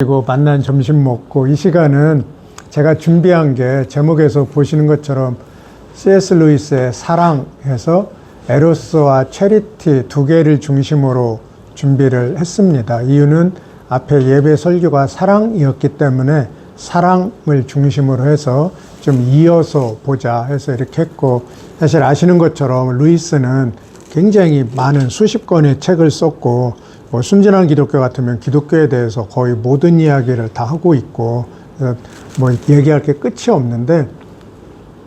그리고 만난 점심 먹고 이 시간은 제가 준비한 게 제목에서 보시는 것처럼 C.S. 루이스의 사랑해서 에로스와 체리티 두 개를 중심으로 준비를 했습니다. 이유는 앞에 예배 설교가 사랑이었기 때문에 사랑을 중심으로 해서 좀 이어서 보자 해서 이렇게 했고, 사실 아시는 것처럼 루이스는 굉장히 많은 수십 권의 책을 썼고, 순진한 기독교 같으면 기독교에 대해서 거의 모든 이야기를 다 하고 있고, 뭐 얘기할 게 끝이 없는데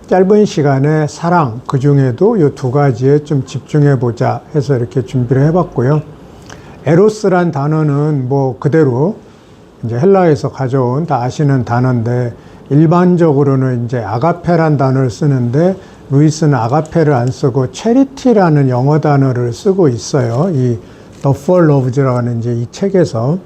짧은 시간에 사랑, 그 중에도 이 두 가지에 좀 집중해 보자 해서 이렇게 준비를 해봤고요. 에로스란 단어는 뭐 그대로 이제 헬라에서 가져온 다 아시는 단어인데, 일반적으로는 이제 아가페란 단어를 쓰는데 루이스는 아가페를 안 쓰고 체리티라는 영어 단어를 쓰고 있어요. 이 The Four Loves라고 하는 이제 이 책에서.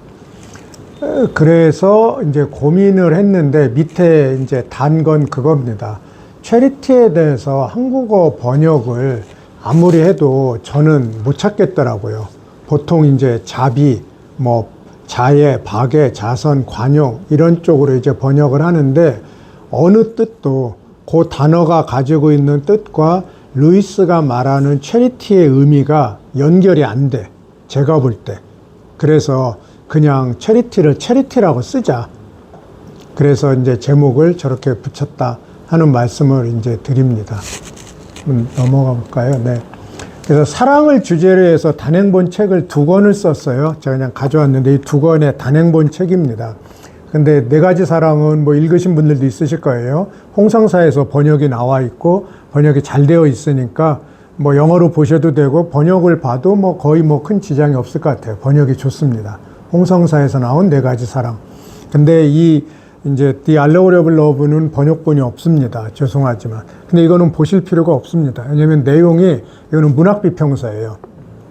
그래서 이제 고민을 했는데 밑에 이제 단 건 그겁니다. 체리티에 대해서 한국어 번역을 아무리 해도 저는 못 찾겠더라고요. 보통 이제 자비, 뭐 자애, 박애, 자선, 관용 이런 쪽으로 이제 번역을 하는데, 어느 뜻도 그 단어가 가지고 있는 뜻과 루이스가 말하는 체리티의 의미가 연결이 안 돼. 제가 볼 때. 그래서 그냥 체리티를 체리티라고 쓰자. 그래서 이제 제목을 저렇게 붙였다 하는 말씀을 이제 드립니다. 넘어가 볼까요? 네. 그래서 사랑을 주제로 해서 단행본 책을 2권을 썼어요. 제가 그냥 가져왔는데 이 2권의 단행본 책입니다. 근데 네 가지 사랑은 뭐 읽으신 분들도 있으실 거예요. 홍상사에서 번역이 나와 있고 번역이 잘 되어 있으니까 뭐 영어로 보셔도 되고 번역을 봐도 뭐 거의 뭐 큰 지장이 없을 것 같아요. 번역이 좋습니다. 홍성사에서 나온 네 가지 사랑. 근데 이 이제 The Unlovable Love는 번역본이 없습니다. 죄송하지만. 근데 이거는 보실 필요가 없습니다. 왜냐면 내용이, 이거는 문학 비평서예요.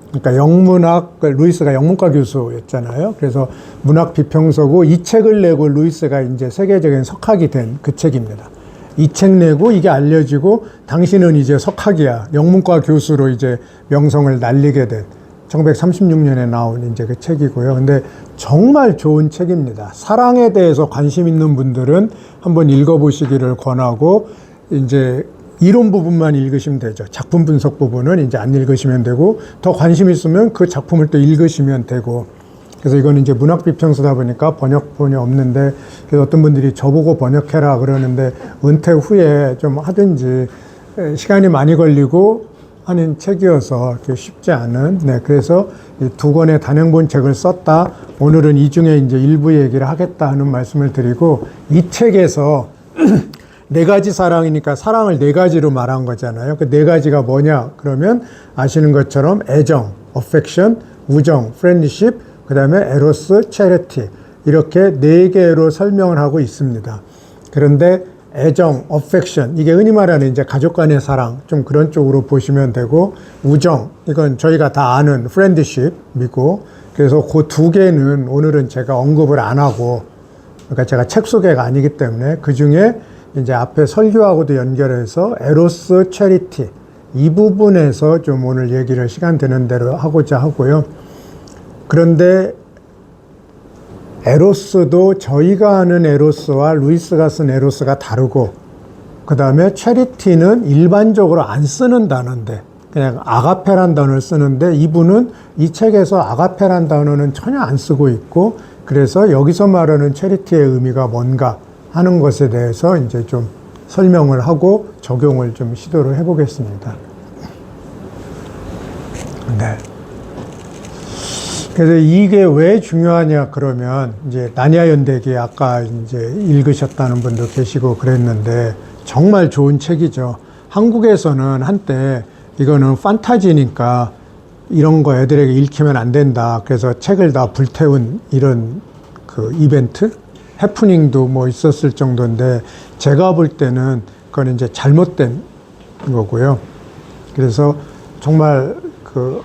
그러니까 영문학, 루이스가 영문과 교수였잖아요. 그래서 문학 비평서고, 이 책을 내고 루이스가 이제 세계적인 석학이 된 그 책입니다. 이 책 내고 이게 알려지고 당신은 이제 석학이야, 영문과 교수로 이제 명성을 날리게 된 1936년에 나온 이제 그 책이고요. 근데 정말 좋은 책입니다. 사랑에 대해서 관심 있는 분들은 한번 읽어보시기를 권하고, 이제 이론 부분만 읽으시면 되죠. 작품 분석 부분은 이제 안 읽으시면 되고, 더 관심 있으면 그 작품을 또 읽으시면 되고. 그래서 이거는 이제 문학 비평서다 보니까 번역본이 없는데, 그래서 어떤 분들이 저보고 번역해라 그러는데, 은퇴 후에 좀 하든지 시간이 많이 걸리고 하는 책이어서 이렇게 쉽지 않은, 네, 그래서 이 2권의 단행본 책을 썼다. 오늘은 이 중에 이제 일부 얘기를 하겠다 하는 말씀을 드리고, 이 책에서 네 가지 사랑이니까 사랑을 네 가지로 말한 거잖아요. 그 네 가지가 뭐냐? 그러면 아시는 것처럼 애정, affection, 우정, friendship, 그 다음에 에로스, 체리티, 이렇게 네 개로 설명을 하고 있습니다. 그런데 애정, affection, 이게 흔히 말하는 이제 가족 간의 사랑, 좀 그런 쪽으로 보시면 되고, 우정, 이건 저희가 다 아는 friendship이고, 그래서 그 두 개는 오늘은 제가 언급을 안 하고, 그러니까 제가 책 소개가 아니기 때문에 그 중에 이제 앞에 설교하고도 연결해서 에로스, 체리티, 이 부분에서 좀 오늘 얘기를 시간 되는 대로 하고자 하고요. 그런데 에로스도 저희가 아는 에로스와 루이스가 쓴 에로스가 다르고, 그 다음에 체리티는 일반적으로 안 쓰는 단어인데 그냥 아가페란 단어를 쓰는데, 이분은 이 책에서 아가페란 단어는 전혀 안 쓰고 있고, 그래서 여기서 말하는 체리티의 의미가 뭔가 하는 것에 대해서 이제 좀 설명을 하고 적용을 좀 시도를 해보겠습니다. 네. 그래서 이게 왜 중요하냐 그러면, 이제 나니아 연대기 아까 이제 읽으셨다는 분도 계시고 그랬는데 정말 좋은 책이죠. 한국에서는 한때 이거는 판타지니까 이런 거 애들에게 읽히면 안 된다. 그래서 책을 다 불태운 이런 그 이벤트? 해프닝도 뭐 있었을 정도인데, 제가 볼 때는 그건 이제 잘못된 거고요. 그래서 정말 그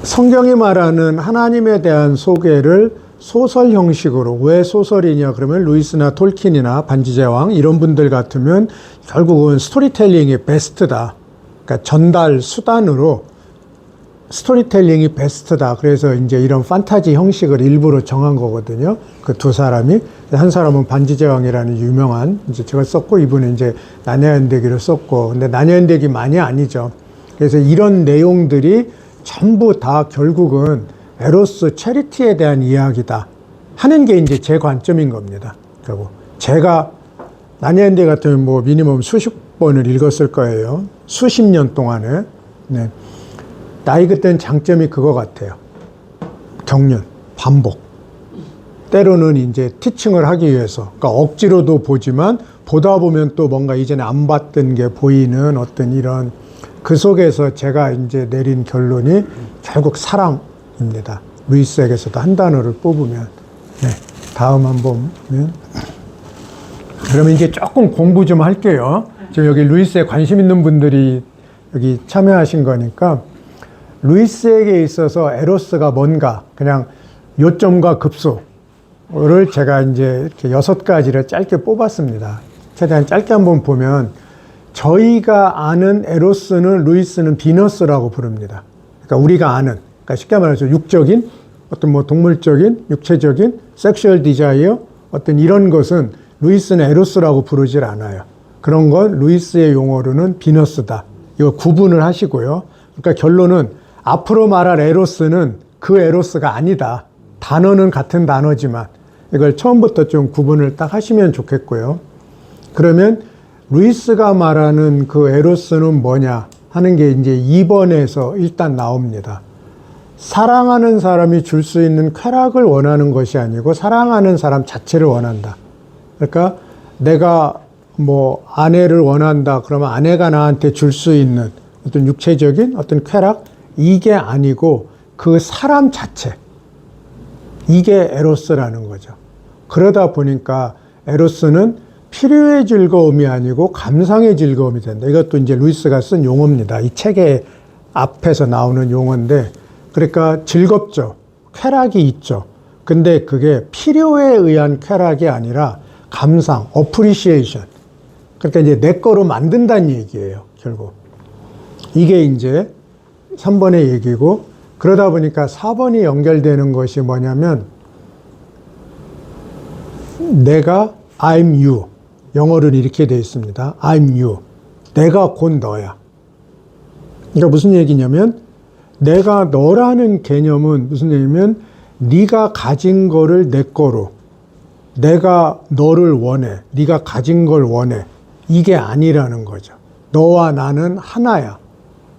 성경이 말하는 하나님에 대한 소개를 소설 형식으로, 왜 소설이냐 그러면 루이스나 톨킨이나 반지제왕 이런 분들 같으면 결국은 스토리텔링이 베스트다. 그러니까 전달 수단으로 스토리텔링이 베스트다. 그래서 이제 이런 판타지 형식을 일부러 정한 거거든요. 그 두 사람이. 한 사람은 반지제왕이라는 유명한, 이제 제가 썼고, 이분은 이제 나냐연대기를 썼고, 근데 나냐연대기만이 아니죠. 그래서 이런 내용들이 전부 다 결국은 에로스 체리티에 대한 이야기다 하는 게 이제 제 관점인 겁니다. 결국 제가 나냐연대 같으면 뭐 미니멈 수십 번을 읽었을 거예요. 수십 년 동안에. 네. 나이 그때는 장점이 그거 같아요. 경륜, 반복. 때로는 이제 티칭을 하기 위해서, 그러니까 억지로도 보지만 보다 보면 또 뭔가 이전에 안 봤던 게 보이는 어떤 이런, 그 속에서 제가 이제 내린 결론이 결국 사랑입니다. 루이스에게서도 한 단어를 뽑으면. 네. 다음 한번 보면. 그러면 이제 조금 공부 좀 할게요. 지금 여기 루이스에 관심 있는 분들이 여기 참여하신 거니까, 루이스에게 있어서 에로스가 뭔가, 그냥 요점과 급소를 제가 이제 이렇게 6가지를 짧게 뽑았습니다. 최대한 짧게 한번 보면, 저희가 아는 에로스는 루이스는 비너스라고 부릅니다. 그러니까 우리가 아는, 그러니까 쉽게 말해서 육적인, 어떤 뭐 동물적인, 육체적인, 섹슈얼 디자이어, 어떤 이런 것은 루이스는 에로스라고 부르질 않아요. 그런 건 루이스의 용어로는 비너스다. 이거 구분을 하시고요. 그러니까 결론은 앞으로 말할 에로스는 그 에로스가 아니다. 단어는 같은 단어지만 이걸 처음부터 좀 구분을 딱 하시면 좋겠고요. 그러면 루이스가 말하는 그 에로스는 뭐냐 하는 게 이제 2번에서 일단 나옵니다. 사랑하는 사람이 줄 수 있는 쾌락을 원하는 것이 아니고 사랑하는 사람 자체를 원한다. 그러니까 내가 뭐 아내를 원한다. 그러면 아내가 나한테 줄 수 있는 어떤 육체적인 어떤 쾌락, 이게 아니고 그 사람 자체, 이게 에로스라는 거죠. 그러다 보니까 에로스는 필요의 즐거움이 아니고 감상의 즐거움이 된다. 이것도 이제 루이스가 쓴 용어입니다. 이 책의 앞에서 나오는 용어인데, 그러니까 즐겁죠. 쾌락이 있죠. 근데 그게 필요에 의한 쾌락이 아니라 감상, appreciation. 그러니까 이제 내 거로 만든다는 얘기예요, 결국. 이게 이제 3번의 얘기고, 그러다 보니까 4번이 연결되는 것이 뭐냐면, 내가 I'm you. 영어를 이렇게 되어 있습니다. I'm you. 내가 곧 너야. 그러니까 무슨 얘기냐면, 내가 너라는 개념은 무슨 얘기냐면, 네가 가진 거를 내 거로, 내가 너를 원해, 네가 가진 걸 원해, 이게 아니라는 거죠. 너와 나는 하나야.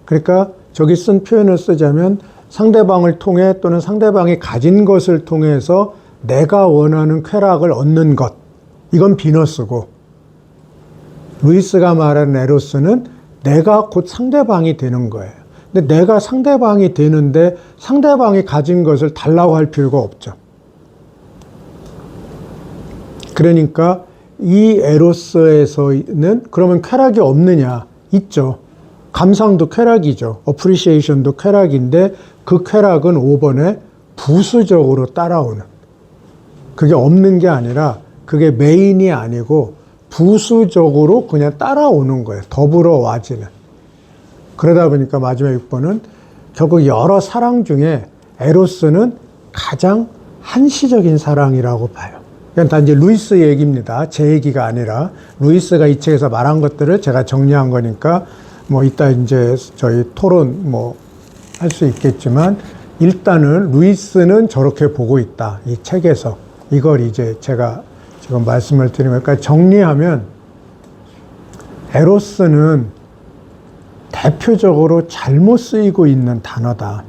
그러니까 저기 쓴 표현을 쓰자면 상대방을 통해 또는 상대방이 가진 것을 통해서 내가 원하는 쾌락을 얻는 것, 이건 비너스고, 루이스가 말하는 에로스는 내가 곧 상대방이 되는 거예요. 근데 내가 상대방이 되는데 상대방이 가진 것을 달라고 할 필요가 없죠. 그러니까 이 에로스에서는 그러면 쾌락이 없느냐? 있죠. 감상도 쾌락이죠. 어프리시에이션도 쾌락인데 그 쾌락은 5번에 부수적으로 따라오는. 그게 없는 게 아니라 그게 메인이 아니고 부수적으로 그냥 따라오는 거예요. 더불어 와지는. 그러다 보니까 마지막 6번은 결국 여러 사랑 중에 에로스는 가장 한시적인 사랑이라고 봐요. 이건 다 이제 루이스 얘기입니다. 제 얘기가 아니라 루이스가 이 책에서 말한 것들을 제가 정리한 거니까 뭐 이따 이제 저희 토론 뭐 할 수 있겠지만 일단은 루이스는 저렇게 보고 있다. 이 책에서 이걸 이제 제가 지금 말씀을 드리면, 그러니까 정리하면 에로스는 대표적으로 잘못 쓰이고 있는 단어다.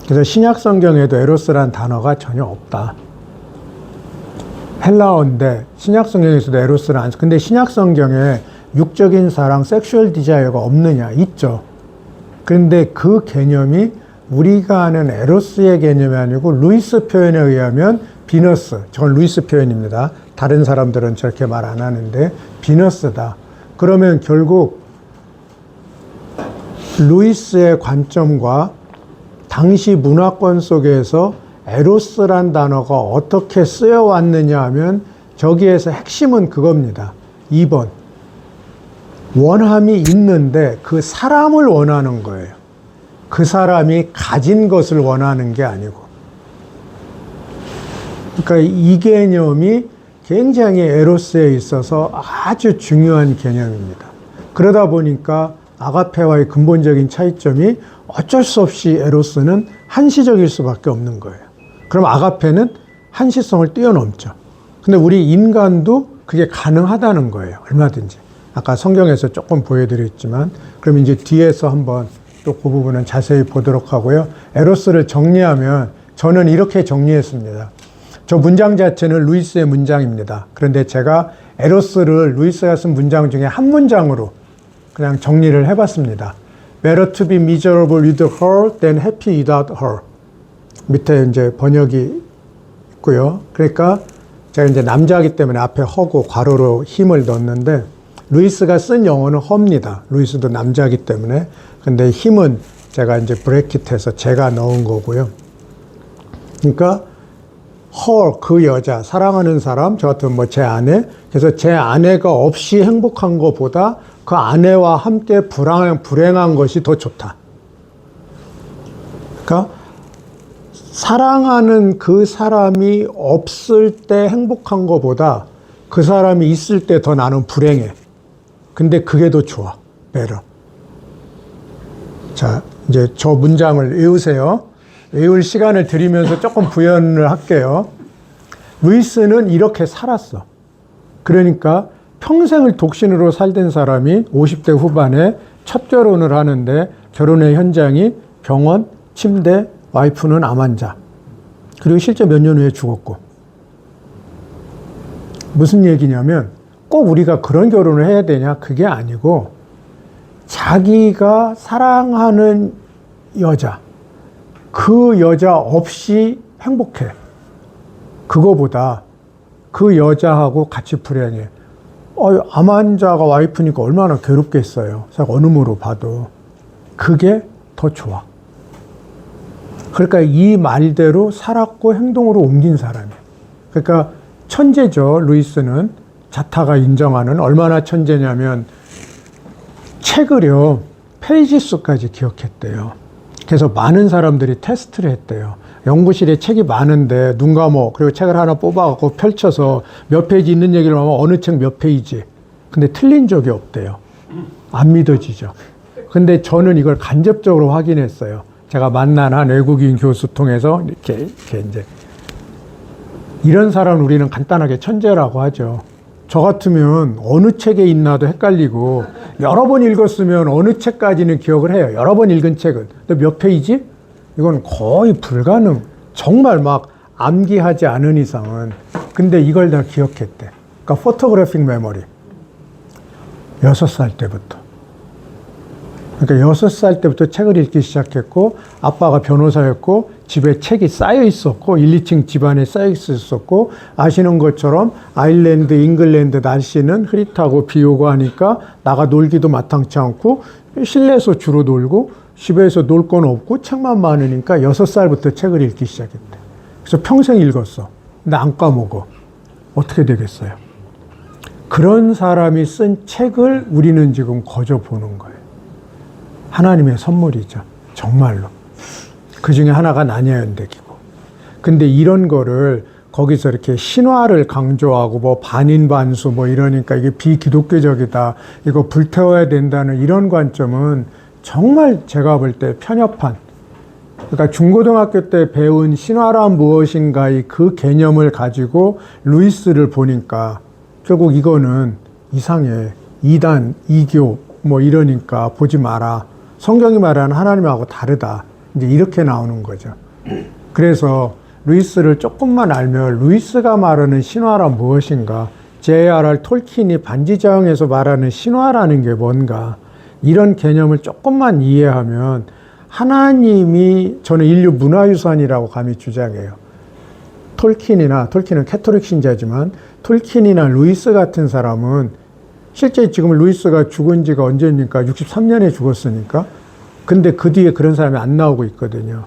그래서 신약 성경에도 에로스라는 단어가 전혀 없다. 헬라어인데 신약 성경에서도 에로스를 안 써. 근데 신약 성경에 육적인 사랑, 섹슈얼 디자이어가 없느냐? 있죠. 그런데 그 개념이 우리가 아는 에로스의 개념이 아니고 루이스 표현에 의하면 비너스, 저건 루이스 표현입니다. 다른 사람들은 저렇게 말 안 하는데 비너스다. 그러면 결국 루이스의 관점과 당시 문화권 속에서 에로스란 단어가 어떻게 쓰여왔느냐 하면 저기에서 핵심은 그겁니다. 2번. 원함이 있는데 그 사람을 원하는 거예요. 그 사람이 가진 것을 원하는 게 아니고. 그러니까 이 개념이 굉장히 에로스에 있어서 아주 중요한 개념입니다. 그러다 보니까 아가페와의 근본적인 차이점이 어쩔 수 없이 에로스는 한시적일 수밖에 없는 거예요. 그럼 아가페는 한시성을 뛰어넘죠. 근데 우리 인간도 그게 가능하다는 거예요. 얼마든지. 아까 성경에서 조금 보여드렸지만, 그럼 이제 뒤에서 한번 또 그 부분은 자세히 보도록 하고요. 에로스를 정리하면 저는 이렇게 정리했습니다. 저 문장 자체는 루이스의 문장입니다. 그런데 제가 에로스를 루이스가 쓴 문장 중에 한 문장으로 그냥 정리를 해봤습니다. Better to be miserable with her than happy without her. 밑에 이제 번역이 있고요. 그러니까 제가 이제 남자이기 때문에 앞에 허고 괄호로 힘을 넣었는데, 루이스가 쓴 영어는 허입니다. 루이스도 남자이기 때문에. 근데 힘은 제가 이제 브래킷해서 제가 넣은 거고요. 그러니까 her, 그 여자, 사랑하는 사람, 저 같은 뭐 제 아내. 그래서 제 아내가 없이 행복한 것보다 그 아내와 함께 불행한 것이 더 좋다. 그러니까 사랑하는 그 사람이 없을 때 행복한 것보다 그 사람이 있을 때 더 나는 불행해. 근데 그게 더 좋아. better. 자, 이제 저 문장을 외우세요. 외울 시간을 드리면서 조금 부연을 할게요. 루이스는 이렇게 살았어. 그러니까 평생을 독신으로 살던 사람이 50대 후반에 첫 결혼을 하는데, 결혼의 현장이 병원, 침대, 와이프는 암 환자. 그리고 실제 몇 년 후에 죽었고. 무슨 얘기냐면 꼭 우리가 그런 결혼을 해야 되냐? 그게 아니고, 자기가 사랑하는 여자, 그 여자 없이 행복해. 그거보다 그 여자하고 같이 불행해. 암 환자가 와이프니까 얼마나 괴롭겠어요. 어느 모로 봐도. 그게 더 좋아. 그러니까 이 말대로 살았고 행동으로 옮긴 사람이에요. 그러니까 천재죠. 루이스는 자타가 인정하는. 얼마나 천재냐면 책을요, 페이지 수까지 기억했대요. 그래서 많은 사람들이 테스트를 했대요. 연구실에 책이 많은데 눈 감어, 그리고 책을 하나 뽑아갖고 펼쳐서 몇 페이지 있는 얘기를 하면 어느 책 몇 페이지. 근데 틀린 적이 없대요. 안 믿어지죠. 근데 저는 이걸 간접적으로 확인했어요. 제가 만난 한 외국인 교수 통해서 이렇게 이제 이런 사람은 우리는 간단하게 천재라고 하죠. 저 같으면 어느 책에 있나도 헷갈리고, 여러 번 읽었으면 어느 책까지는 기억을 해요. 여러 번 읽은 책은. 근데 몇 페이지? 이건 거의 불가능. 정말 막 암기하지 않은 이상은. 근데 이걸 다 기억했대. 그러니까 포토그래픽 메모리. 6살 때부터. 그러니까 6살 때부터 책을 읽기 시작했고, 아빠가 변호사였고, 집에 책이 쌓여 있었고, 1, 2층 집안에 쌓여 있었고, 아시는 것처럼 아일랜드, 잉글랜드 날씨는 흐릿하고 비 오고 하니까 나가 놀기도 마땅치 않고, 실내에서 주로 놀고, 집에서 놀 건 없고, 책만 많으니까 6살부터 책을 읽기 시작했대. 그래서 평생 읽었어. 근데 안 까먹어. 어떻게 되겠어요? 그런 사람이 쓴 책을 우리는 지금 거저 보는 거예요. 하나님의 선물이죠. 정말로. 그 중에 하나가 나냐연대기고. 근데 이런 거를 거기서 이렇게 신화를 강조하고 뭐 반인반수 뭐 이러니까 이게 비기독교적이다. 이거 불태워야 된다는 이런 관점은 정말 제가 볼 때 편협한. 그러니까 중고등학교 때 배운 신화란 무엇인가의 그 개념을 가지고 루이스를 보니까 결국 이거는 이상해. 이단, 이교 뭐 이러니까 보지 마라. 성경이 말하는 하나님하고 다르다. 이제 이렇게 나오는 거죠. 그래서 루이스를 조금만 알면 루이스가 말하는 신화란 무엇인가, J.R.R. 톨킨이 반지자영에서 말하는 신화라는 게 뭔가, 이런 개념을 조금만 이해하면 하나님이, 저는 인류 문화유산이라고 감히 주장해요. 톨킨은 캐톨릭 신자지만 톨킨이나 루이스 같은 사람은 실제 지금 루이스가 죽은 지가 언제입니까? 63년에 죽었으니까. 근데 그 뒤에 그런 사람이 안 나오고 있거든요.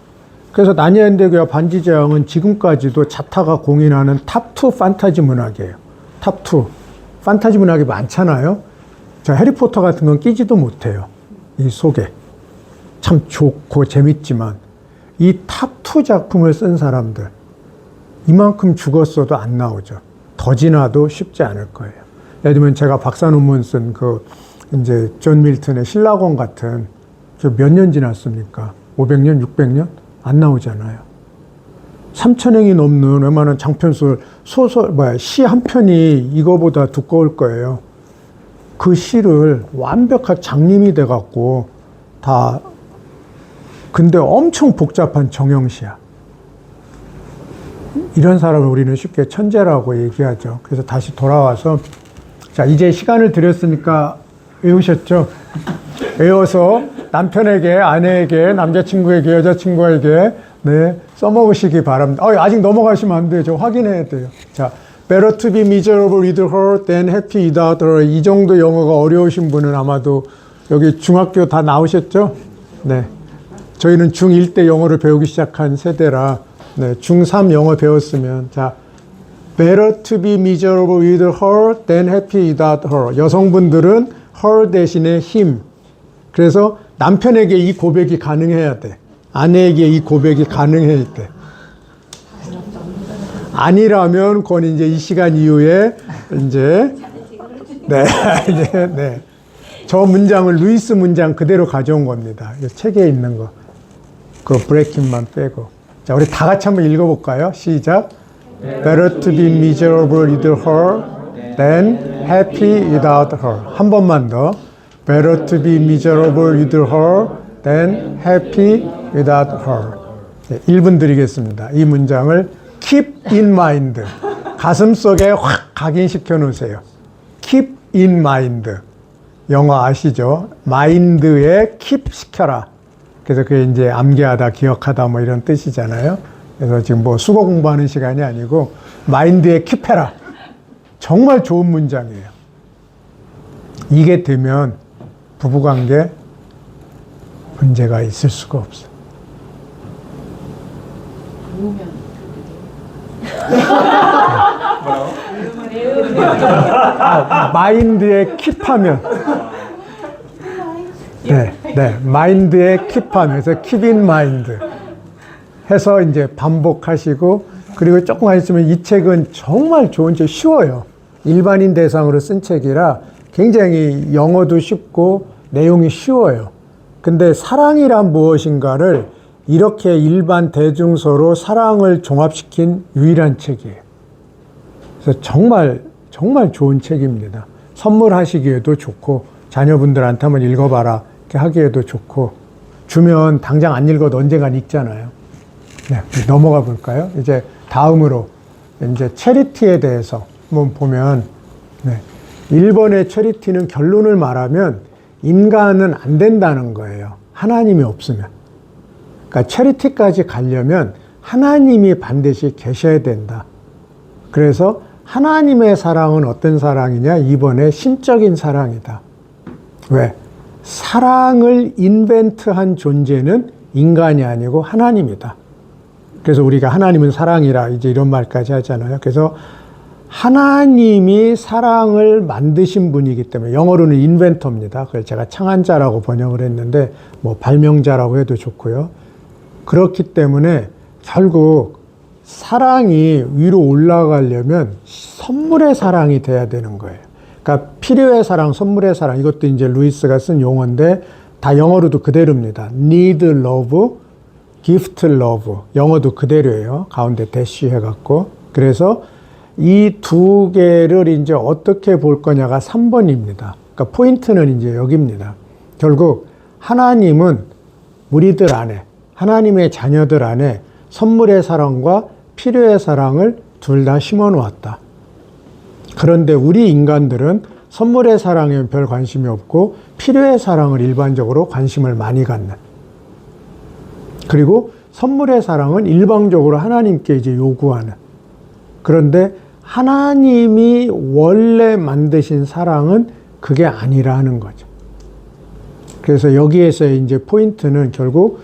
그래서 나니아연대교와 반지자영은 지금까지도 자타가 공인하는 탑2 판타지 문학이에요. 탑2. 판타지 문학이 많잖아요. 자, 해리포터 같은 건 끼지도 못해요. 이 속에. 참 좋고 재밌지만 이 탑2 작품을 쓴 사람들 이만큼 죽었어도 안 나오죠. 더 지나도 쉽지 않을 거예요. 예를 들면 제가 박사 논문 쓴 그 이제 존 밀턴의 신라권 같은 몇 년 지났습니까? 500년, 600년? 안 나오잖아요. 3,000행이 넘는 웬만한 장편소설, 시 한 편이 이거보다 두꺼울 거예요. 그 시를 완벽한 장림이 돼갖고 다, 근데 엄청 복잡한 정형시야. 이런 사람을 우리는 쉽게 천재라고 얘기하죠. 그래서 다시 돌아와서, 자, 이제 시간을 드렸으니까 외우셨죠? 외워서 남편에게, 아내에게, 남자친구에게, 여자친구에게, 네, 써먹으시기 바랍니다. 아직 넘어가시면 안 돼요. 저 확인해야 돼요. 자, better to be miserable with her than happy without her. 이 정도 영어가 어려우신 분은 아마도 여기 중학교 다 나오셨죠? 네. 저희는 중1 때 영어를 배우기 시작한 세대라, 네, 중3 영어 배웠으면, 자, better to be miserable with her than happy without her. 여성분들은 her 대신에 him. 그래서 남편에게 이 고백이 가능해야 돼. 아내에게 이 고백이 가능해야 돼. 아니라면 그건 이제 이 시간 이후에 이제 네, 네. 저 문장을 루이스 문장 그대로 가져온 겁니다. 이 책에 있는 거. 그 브레이킹만 빼고. 자, 우리 다 같이 한번 읽어볼까요? 시작. Better to be miserable with her than happy without her. 한 번만 더. Better to be miserable with her than happy without her. 네, 1분 드리겠습니다. 이 문장을 keep in mind. 가슴 속에 확 각인시켜 놓으세요. keep in mind. 영어 아시죠? mind에 keep 시켜라. 그래서 그게 이제 암기하다, 기억하다 뭐 이런 뜻이잖아요. 그래서 지금 뭐 수거 공부하는 시간이 아니고 mind에 keep해라. 정말 좋은 문장이에요. 이게 되면 부부관계 문제가 있을 수가 없어. 마인드에 킵하면. 네, 네, 마인드에 킵하면. 그래서 keep in mind 해서 이제 반복하시고, 그리고 조금만 있으면 이 책은 정말 좋은 책, 쉬워요. 일반인 대상으로 쓴 책이라 굉장히 영어도 쉽고 내용이 쉬워요. 근데 사랑이란 무엇인가를 이렇게 일반 대중서로 사랑을 종합시킨 유일한 책이에요. 그래서 정말 좋은 책입니다. 선물하시기에도 좋고, 자녀분들한테 한번 읽어봐라 이렇게 하기에도 좋고, 주면 당장 안 읽어도 언젠간 읽잖아요. 네, 넘어가 볼까요? 이제 다음으로 이제 체리티에 대해서 한번 보면, 네, 1번의 체리티는 결론을 말하면 인간은 안 된다는 거예요. 하나님이 없으면. 그러니까 체리티까지 가려면 하나님이 반드시 계셔야 된다. 그래서 하나님의 사랑은 어떤 사랑이냐? 2번에 신적인 사랑이다. 왜? 사랑을 인벤트한 존재는 인간이 아니고 하나님이다. 그래서 우리가 하나님은 사랑이라 이제 이런 말까지 하잖아요. 그래서 하나님이 사랑을 만드신 분이기 때문에, 영어로는 인벤터입니다. 그래서 제가 창안자라고 번역을 했는데 뭐 발명자라고 해도 좋고요. 그렇기 때문에 결국 사랑이 위로 올라가려면 선물의 사랑이 돼야 되는 거예요. 그러니까 필요의 사랑, 선물의 사랑, 이것도 이제 루이스가 쓴 용어인데 다 영어로도 그대로입니다. need love, gift love. 영어도 그대로예요. 가운데 대쉬 해갖고. 그래서 이 두 개를 이제 어떻게 볼 거냐가 3번입니다. 그러니까 포인트는 이제 여기입니다. 결국 하나님은 우리들 안에, 하나님의 자녀들 안에 선물의 사랑과 필요의 사랑을 둘 다 심어 놓았다. 그런데 우리 인간들은 선물의 사랑에 별 관심이 없고 필요의 사랑을 일반적으로 관심을 많이 갖는. 그리고 선물의 사랑은 일방적으로 하나님께 이제 요구하는. 그런데 하나님이 원래 만드신 사랑은 그게 아니라는 거죠. 그래서 여기에서 이제 포인트는 결국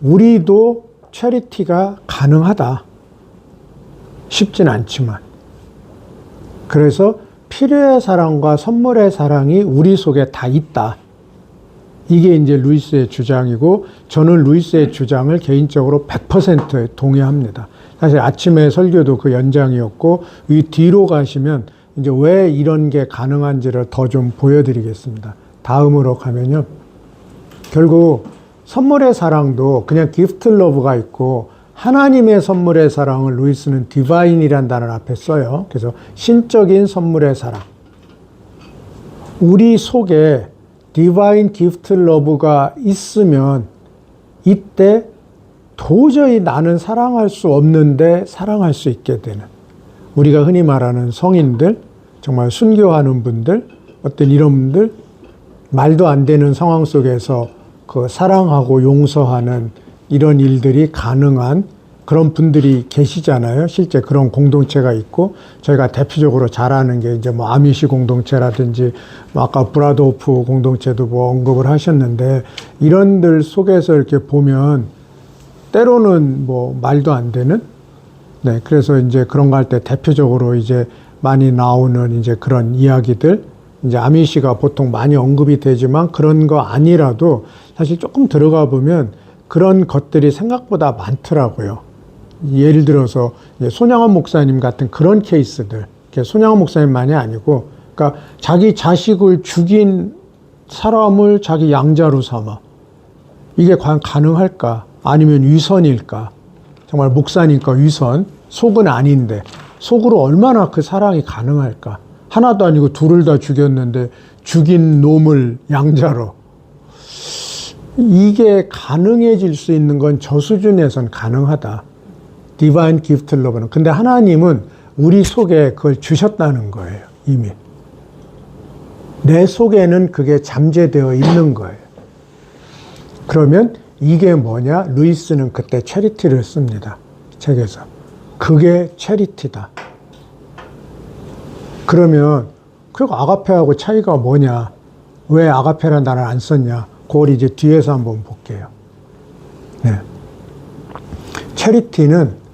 우리도 체리티가 가능하다. 쉽진 않지만. 그래서 필요의 사랑과 선물의 사랑이 우리 속에 다 있다. 이게 이제 루이스의 주장이고, 저는 루이스의 주장을 개인적으로 100% 동의합니다. 사실 아침에 설교도 그 연장이었고, 이 뒤로 가시면 이제 왜 이런 게 가능한지를 더 좀 보여드리겠습니다. 다음으로 가면요. 결국 선물의 사랑도 그냥 기프트 러브가 있고, 하나님의 선물의 사랑을 루이스는 디바인이란 단어를 앞에 써요. 그래서 신적인 선물의 사랑. 우리 속에 디바인 기프트 러브가 있으면 이때 도저히 나는 사랑할 수 없는데 사랑할 수 있게 되는, 우리가 흔히 말하는 성인들, 정말 순교하는 분들, 어떤 이런 분들, 말도 안 되는 상황 속에서 그 사랑하고 용서하는 이런 일들이 가능한 그런 분들이 계시잖아요. 실제 그런 공동체가 있고, 저희가 대표적으로 잘 아는 게 이제 뭐 아미시 공동체라든지, 뭐 아까 브라더호프 공동체도 뭐 언급을 하셨는데, 이런들 속에서 이렇게 보면 때로는 뭐 말도 안 되는, 네, 그래서 이제 그런 거 할 때 대표적으로 이제 많이 나오는 이제 그런 이야기들, 이제 아미시가 보통 많이 언급이 되지만 그런 거 아니라도 사실 조금 들어가 보면 그런 것들이 생각보다 많더라고요. 예를 들어서 손양원 목사님 같은 그런 케이스들, 손양원 목사님만이 아니고, 그러니까 자기 자식을 죽인 사람을 자기 양자로 삼아. 이게 과연 가능할까? 아니면 위선일까? 정말 목사니까 위선, 속은 아닌데 속으로 얼마나 그 사랑이 가능할까? 하나도 아니고 둘을 다 죽였는데 죽인 놈을 양자로. 이게 가능해질 수 있는 건 저 수준에선 가능하다. 디바인 기프트 러브는. 근데 하나님은 우리 속에 그걸 주셨다는 거예요. 이미. 내 속에는 그게 잠재되어 있는 거예요. 그러면 이게 뭐냐? 루이스는 그때 체리티를 씁니다. 책에서. 그게 체리티다. 그러면 그리고 아가페하고 차이가 뭐냐? 왜 아가페라는 단어를 안 썼냐? 그걸 이제 뒤에서 한번 볼게요. 네. 체리티는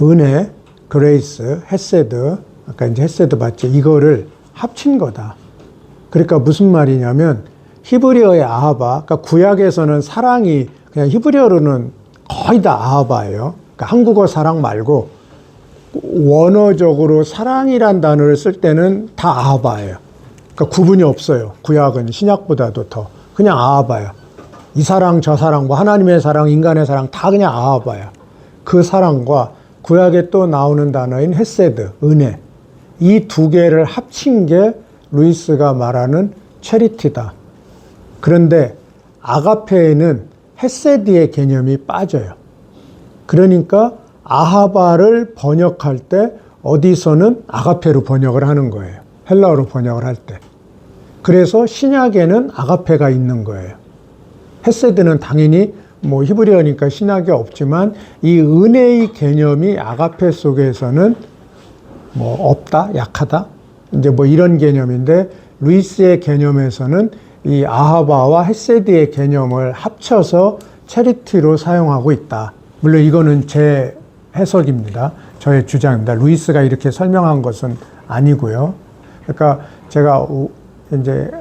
은혜, 그레이스, 헤세드, 아까 이제 헤세드 봤죠? 이거를 합친 거다. 그러니까 무슨 말이냐면 히브리어의 아하바, 그러니까 구약에서는 사랑이 그냥 히브리어로는 거의 다 아하바예요. 그러니까 한국어 사랑 말고 원어적으로 사랑이란 단어를 쓸 때는 다 아하바예요. 그러니까 구분이 없어요. 구약은 신약보다도 더 그냥 아하바야. 이 사랑 저 사랑 뭐 하나님의 사랑 인간의 사랑 다 그냥 아하바야. 그 사랑과 구약에 또 나오는 단어인 헤세드 은혜, 이 두 개를 합친 게 루이스가 말하는 체리티다. 그런데 아가페에는 헤세드의 개념이 빠져요. 그러니까 아하바를 번역할 때 어디서는 아가페로 번역을 하는 거예요. 헬라어로 번역을 할 때. 그래서 신약에는 아가페가 있는 거예요. 헤세드는 당연히 뭐 히브리어니까 신약이 없지만 이 은혜의 개념이 아가페 속에서는 뭐 없다, 약하다, 이제 뭐 이런 개념인데 루이스의 개념에서는 이 아하바와 헤세드의 개념을 합쳐서 체리티로 사용하고 있다. 물론 이거는 제 해석입니다. 저의 주장입니다. 루이스가 이렇게 설명한 것은 아니고요. 그러니까 제가 이제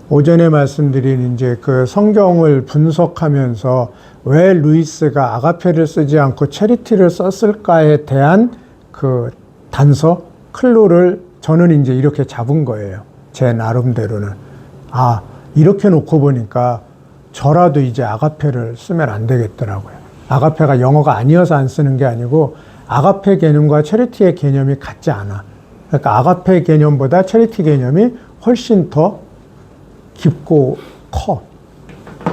오전에 말씀드린 이제 그 성경을 분석하면서 왜 루이스가 아가페를 쓰지 않고 체리티를 썼을까에 대한 그 단서, 클루를 저는 이제 이렇게 잡은 거예요. 제 나름대로는. 아, 이렇게 놓고 보니까 저라도 이제 아가페를 쓰면 안 되겠더라고요. 아가페가 영어가 아니어서 안 쓰는 게 아니고 아가페 개념과 체리티의 개념이 같지 않아. 그러니까 아가페 개념보다 체리티 개념이 훨씬 더 깊고 커.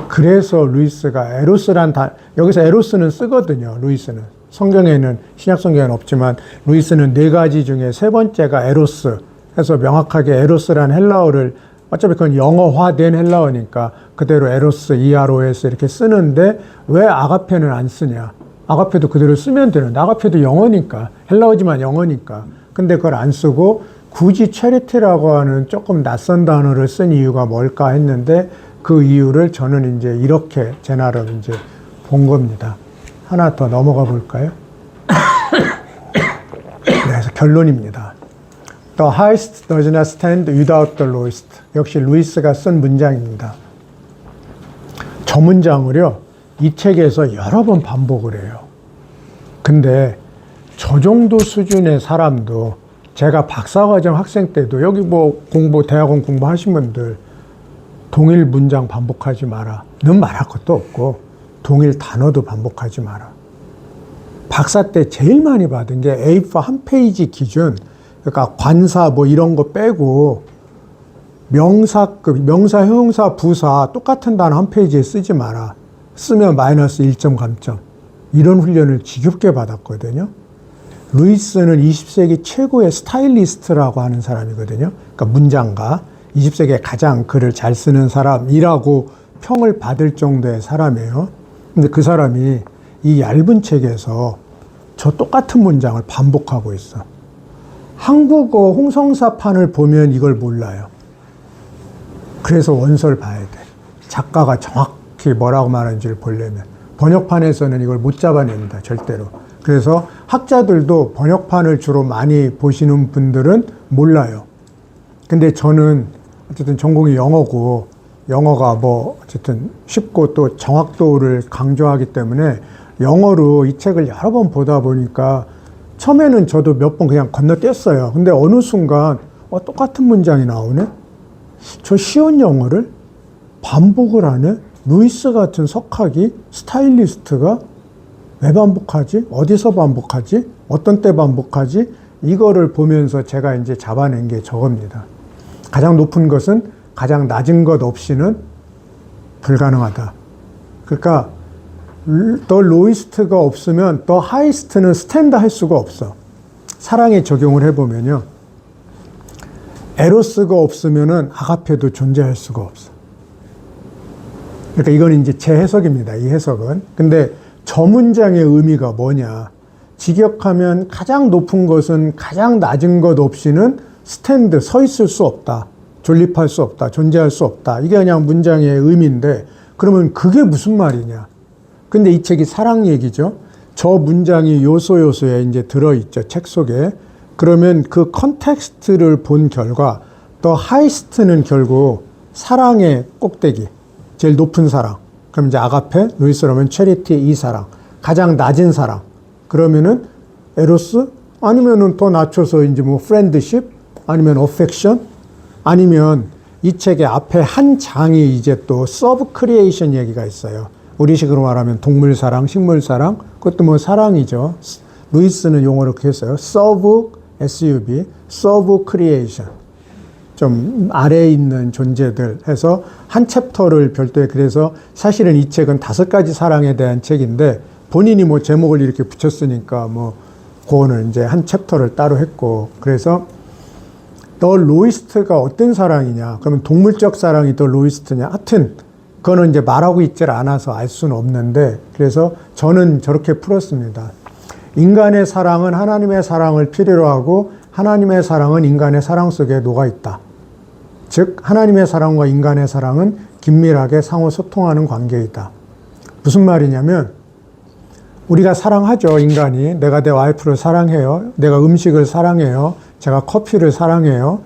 그래서 루이스가 에로스란 여기서 에로스는 쓰거든요. 루이스는 성경에는 신약 성경에는 없지만 루이스는 네 가지 중에 세 번째가 에로스 해서 명확하게 에로스란 헬라어를 어차피 그건 영어화된 헬라어니까 그대로 에로스, EROS 이렇게 쓰는데 왜 아가페는 안 쓰냐? 아가페도 그대로 쓰면 되는데 아가페도 영어니까 헬라어지만 영어니까 근데 그걸 안 쓰고 굳이 체리티라고 하는 조금 낯선 단어를 쓴 이유가 뭘까 했는데 그 이유를 저는 이제 이렇게 제 나름 이제 본 겁니다. 하나 더 넘어가 볼까요? 그래서 결론입니다. The highest does not stand without the lowest. 역시 루이스가 쓴 문장입니다. 저 문장을요, 이 책에서 여러 번 반복을 해요. 근데 저 정도 수준의 사람도, 제가 박사과정 학생 때도, 여기 뭐 대학원 공부하신 분들, 동일 문장 반복하지 마라. 는 말할 것도 없고, 동일 단어도 반복하지 마라. 박사 때 제일 많이 받은 게 A4 한 페이지 기준, 그러니까 관사 뭐 이런 거 빼고, 명사급, 명사, 형용사, 부사 똑같은 단어 한 페이지에 쓰지 마라. 쓰면 마이너스 1점 감점. 이런 훈련을 지겹게 받았거든요. 루이스는 20세기 최고의 스타일리스트라고 하는 사람이거든요. 그러니까 문장가, 20세기에 가장 글을 잘 쓰는 사람이라고 평을 받을 정도의 사람이에요. 근데 그 사람이 이 얇은 책에서 저 똑같은 문장을 반복하고 있어. 한국어 홍성사판을 보면 이걸 몰라요. 그래서 원서를 봐야 돼. 작가가 정확히 뭐라고 말하는지를 보려면. 번역판에서는 이걸 못 잡아냅니다, 절대로. 그래서 학자들도 번역판을 주로 많이 보시는 분들은 몰라요. 근데 저는 어쨌든 전공이 영어고, 영어가 뭐 어쨌든 쉽고 또 정확도를 강조하기 때문에 영어로 이 책을 여러 번 보다 보니까 처음에는 저도 몇 번 그냥 건너뛰었어요. 근데 어느 순간 똑같은 문장이 나오네? 저 쉬운 영어를 반복을 하네? 루이스 같은 석학이, 스타일리스트가 왜 반복하지? 어디서 반복하지? 어떤 때 반복하지? 이거를 보면서 제가 이제 잡아낸 게 저겁니다. 가장 높은 것은 가장 낮은 것 없이는 불가능하다. 그러니까 더 로이스트가 없으면 더 하이스트는 스탠드 할 수가 없어. 사랑에 적용을 해보면요. 에로스가 없으면은 아가페도 존재할 수가 없어. 그러니까 이건 이제 제 해석입니다. 이 해석은. 근데 저 문장의 의미가 뭐냐. 직역하면 가장 높은 것은 가장 낮은 것 없이는 스탠드, 서 있을 수 없다. 존립할 수 없다. 존재할 수 없다. 이게 그냥 문장의 의미인데, 그러면 그게 무슨 말이냐. 근데 이 책이 사랑 얘기죠. 저 문장이 요소요소에 이제 들어있죠. 책 속에. 그러면 그 컨텍스트를 본 결과, 더 하이스트는 결국 사랑의 꼭대기. 제일 높은 사랑. 그럼 이제 아가페, 루이스라면 체리티, 이 사랑. 가장 낮은 사랑. 그러면은 에로스? 아니면은 더 낮춰서 이제 뭐 프렌드십? 아니면 어펙션? 아니면 이 책의 앞에 한 장이 이제 또 서브 크리에이션 얘기가 있어요. 우리식으로 말하면 동물 사랑, 식물 사랑. 그것도 뭐 사랑이죠. 루이스는 용어를 그렇게 했어요. 서브, SUB, 서브 크리에이션. 좀 아래에 있는 존재들 해서 한 챕터를 별도에, 그래서 사실은 이 책은 5가지 사랑에 대한 책인데 본인이 뭐 제목을 이렇게 붙였으니까 뭐 그거는 이제 한 챕터를 따로 했고, 그래서 더 로이스트가 어떤 사랑이냐, 그러면 동물적 사랑이 더 로이스트냐, 하여튼 그거는 이제 말하고 있질 않아서 알 수는 없는데, 그래서 저는 저렇게 풀었습니다. 인간의 사랑은 하나님의 사랑을 필요로 하고 하나님의 사랑은 인간의 사랑 속에 녹아 있다. 즉 하나님의 사랑과 인간의 사랑은 긴밀하게 상호 소통하는 관계이다. 무슨 말이냐면, 우리가 사랑하죠, 인간이. 내가 내 와이프를 사랑해요. 내가 음식을 사랑해요. 제가 커피를 사랑해요.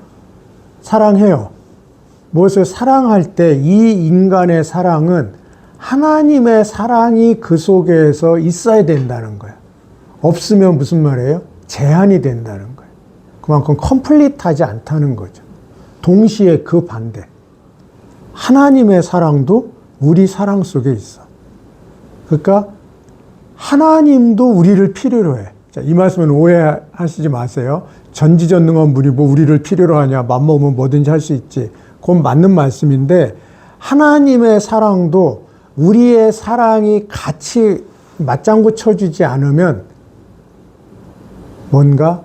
사랑해요. 무엇을 사랑할 때 이 인간의 사랑은 하나님의 사랑이 그 속에서 있어야 된다는 거예요. 없으면 무슨 말이에요? 제한이 된다는 거예요. 그만큼 컴플리트하지 않다는 거죠. 동시에 그 반대. 하나님의 사랑도 우리 사랑 속에 있어. 그러니까 하나님도 우리를 필요로 해. 자, 이 말씀은 오해하시지 마세요. 전지전능한 분이 뭐 우리를 필요로 하냐, 맘먹으면 뭐든지 할 수 있지. 그건 맞는 말씀인데, 하나님의 사랑도 우리의 사랑이 같이 맞장구 쳐주지 않으면 뭔가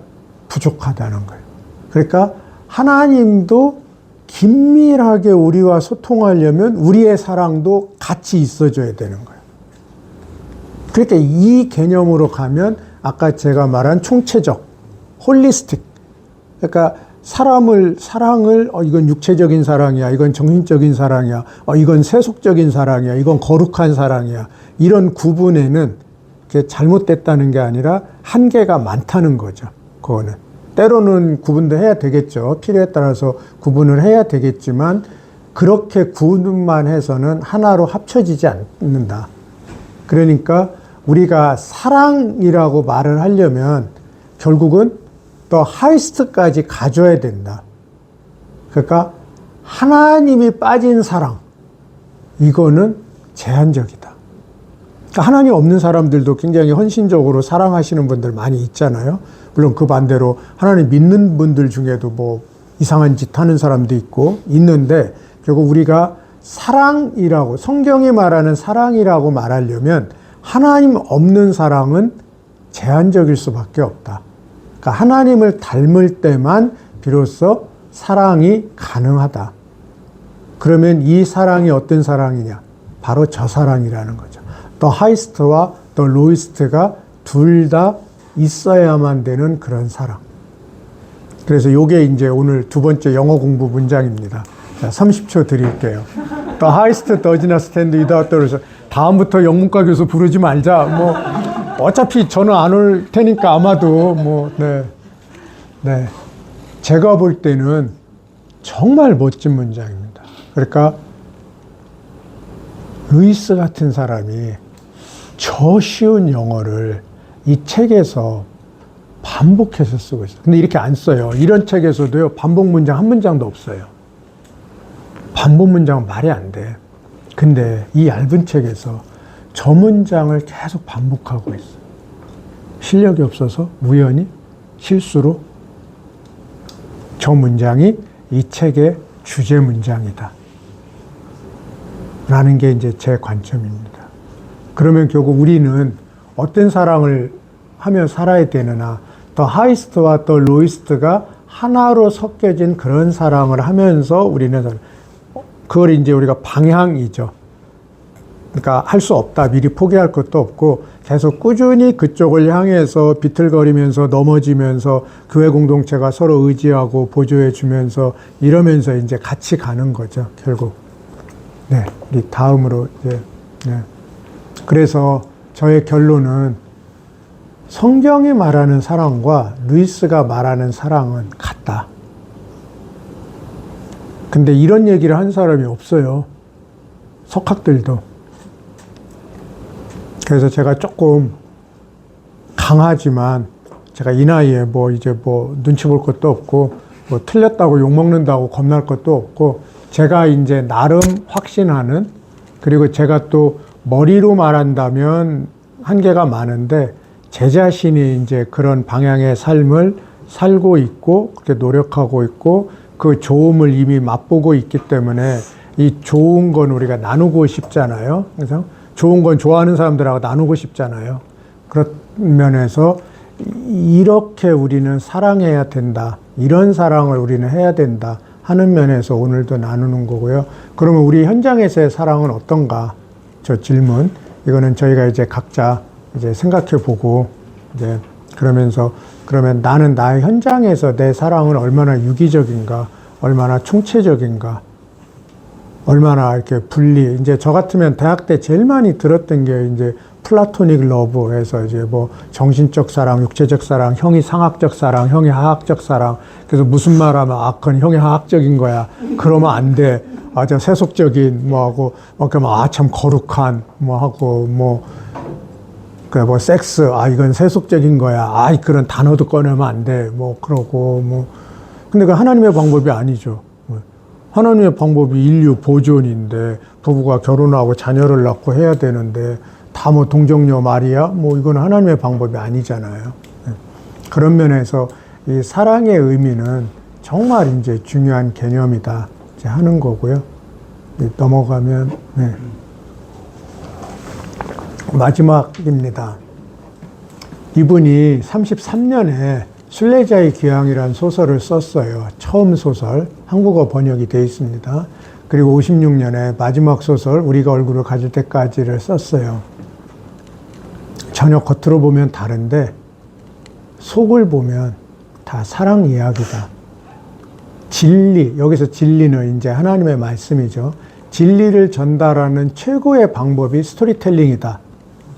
부족하다는 거예요. 그러니까 하나님도 긴밀하게 우리와 소통하려면 우리의 사랑도 같이 있어줘야 되는 거예요. 그러니까 이 개념으로 가면 아까 제가 말한 총체적, 홀리스틱. 그러니까 사랑을, 이건 육체적인 사랑이야, 이건 정신적인 사랑이야, 이건 세속적인 사랑이야, 이건 거룩한 사랑이야. 이런 구분에는 잘못됐다는 게 아니라 한계가 많다는 거죠. 그거는. 때로는 구분도 해야 되겠죠. 필요에 따라서 구분을 해야 되겠지만, 그렇게 구분만 해서는 하나로 합쳐지지 않는다. 그러니까 우리가 사랑이라고 말을 하려면 결국은 더 하이스트까지 가져야 된다. 그러니까 하나님이 빠진 사랑, 이거는 제한적이다. 그러니까 하나님 없는 사람들도 굉장히 헌신적으로 사랑하시는 분들 많이 있잖아요. 물론 그 반대로 하나님 믿는 분들 중에도 뭐 이상한 짓 하는 사람도 있고 있는데, 결국 우리가 사랑이라고, 성경이 말하는 사랑이라고 말하려면 하나님 없는 사랑은 제한적일 수밖에 없다. 그러니까 하나님을 닮을 때만 비로소 사랑이 가능하다. 그러면 이 사랑이 어떤 사랑이냐? 바로 저 사랑이라는 거죠. 더 하이스트와 더 로이스트가 둘 다 있어야만 되는 그런 사랑. 그래서 요게 이제 오늘 두 번째 영어 공부 문장입니다. 자, 30초 드릴게요. The highest does not stand without the lowest. 다음부터 영문과 교수 부르지 말자. 뭐 어차피 저는 안 올 테니까 아마도 뭐 네. 제가 볼 때는 정말 멋진 문장입니다. 그러니까 루이스 같은 사람이 저 쉬운 영어를 이 책에서 반복해서 쓰고 있어요. 근데 이렇게 안 써요. 이런 책에서도요, 반복 문장 한 문장도 없어요. 반복 문장은 말이 안 돼. 근데 이 얇은 책에서 저 문장을 계속 반복하고 있어요. 실력이 없어서 우연히 실수로 저 문장이 이 책의 주제 문장이다. 라는 게 이제 제 관점입니다. 그러면 결국 우리는 어떤 사랑을 하며 살아야 되느냐. 더 하이스트와 더 로이스트가 하나로 섞여진 그런 사랑을 하면서 우리는 그걸 이제 우리가 방향이죠. 그러니까 할 수 없다. 미리 포기할 것도 없고 계속 꾸준히 그쪽을 향해서 비틀거리면서 넘어지면서 교회 공동체가 서로 의지하고 보조해 주면서 이러면서 이제 같이 가는 거죠. 결국. 네. 우리 다음으로 이제. 네. 그래서 저의 결론은 성경이 말하는 사랑과 루이스가 말하는 사랑은 같다. 근데 이런 얘기를 한 사람이 없어요. 석학들도. 그래서 제가 조금 강하지만 제가 이 나이에 뭐 이제 뭐 눈치 볼 것도 없고 뭐 틀렸다고 욕먹는다고 겁날 것도 없고 제가 이제 나름 확신하는, 그리고 제가 또 머리로 말한다면 한계가 많은데 제 자신이 이제 그런 방향의 삶을 살고 있고 그렇게 노력하고 있고 그 좋음을 이미 맛보고 있기 때문에 이 좋은 건 우리가 나누고 싶잖아요. 그래서 좋은 건 좋아하는 사람들하고 나누고 싶잖아요. 그런 면에서 이렇게 우리는 사랑해야 된다. 이런 사랑을 우리는 해야 된다 하는 면에서 오늘도 나누는 거고요. 그러면 우리 현장에서의 사랑은 어떤가? 저 질문. 이거는 저희가 이제 각자 이제 생각해 보고 이제 그러면서 그러면 나는 나의 현장에서 내 사랑은 얼마나 유기적인가? 얼마나 총체적인가? 얼마나 이렇게 분리, 이제 저 같으면 대학 때 제일 많이 들었던 게 이제 플라토닉 러브에서 이제 뭐 정신적 사랑, 육체적 사랑, 형이 상학적 사랑, 형이 하학적 사랑. 그래서 무슨 말 하면 아, 그건 형이 하학적인 거야. 그러면 안 돼. 아, 저 세속적인 뭐 하고, 그러면 아, 참 거룩한 뭐 하고 뭐, 그 뭐 섹스, 아, 이건 세속적인 거야. 아, 그런 단어도 꺼내면 안 돼. 뭐 그러고 뭐. 근데 그 하나님의 방법이 아니죠. 하나님의 방법이 인류 보존인데 부부가 결혼하고 자녀를 낳고 해야 되는데 다 뭐 동정녀 말이야? 뭐 이건 하나님의 방법이 아니잖아요. 그런 면에서 이 사랑의 의미는 정말 이제 중요한 개념이다 이제 하는 거고요. 넘어가면 네. 마지막입니다. 이분이 33년에 순례자의 귀향이라는 소설을 썼어요. 처음 소설, 한국어 번역이 되어 있습니다. 그리고 56년에 마지막 소설, 우리가 얼굴을 가질 때까지를 썼어요. 전혀 겉으로 보면 다른데 속을 보면 다 사랑 이야기다. 진리, 여기서 진리는 이제 하나님의 말씀이죠. 진리를 전달하는 최고의 방법이 스토리텔링이다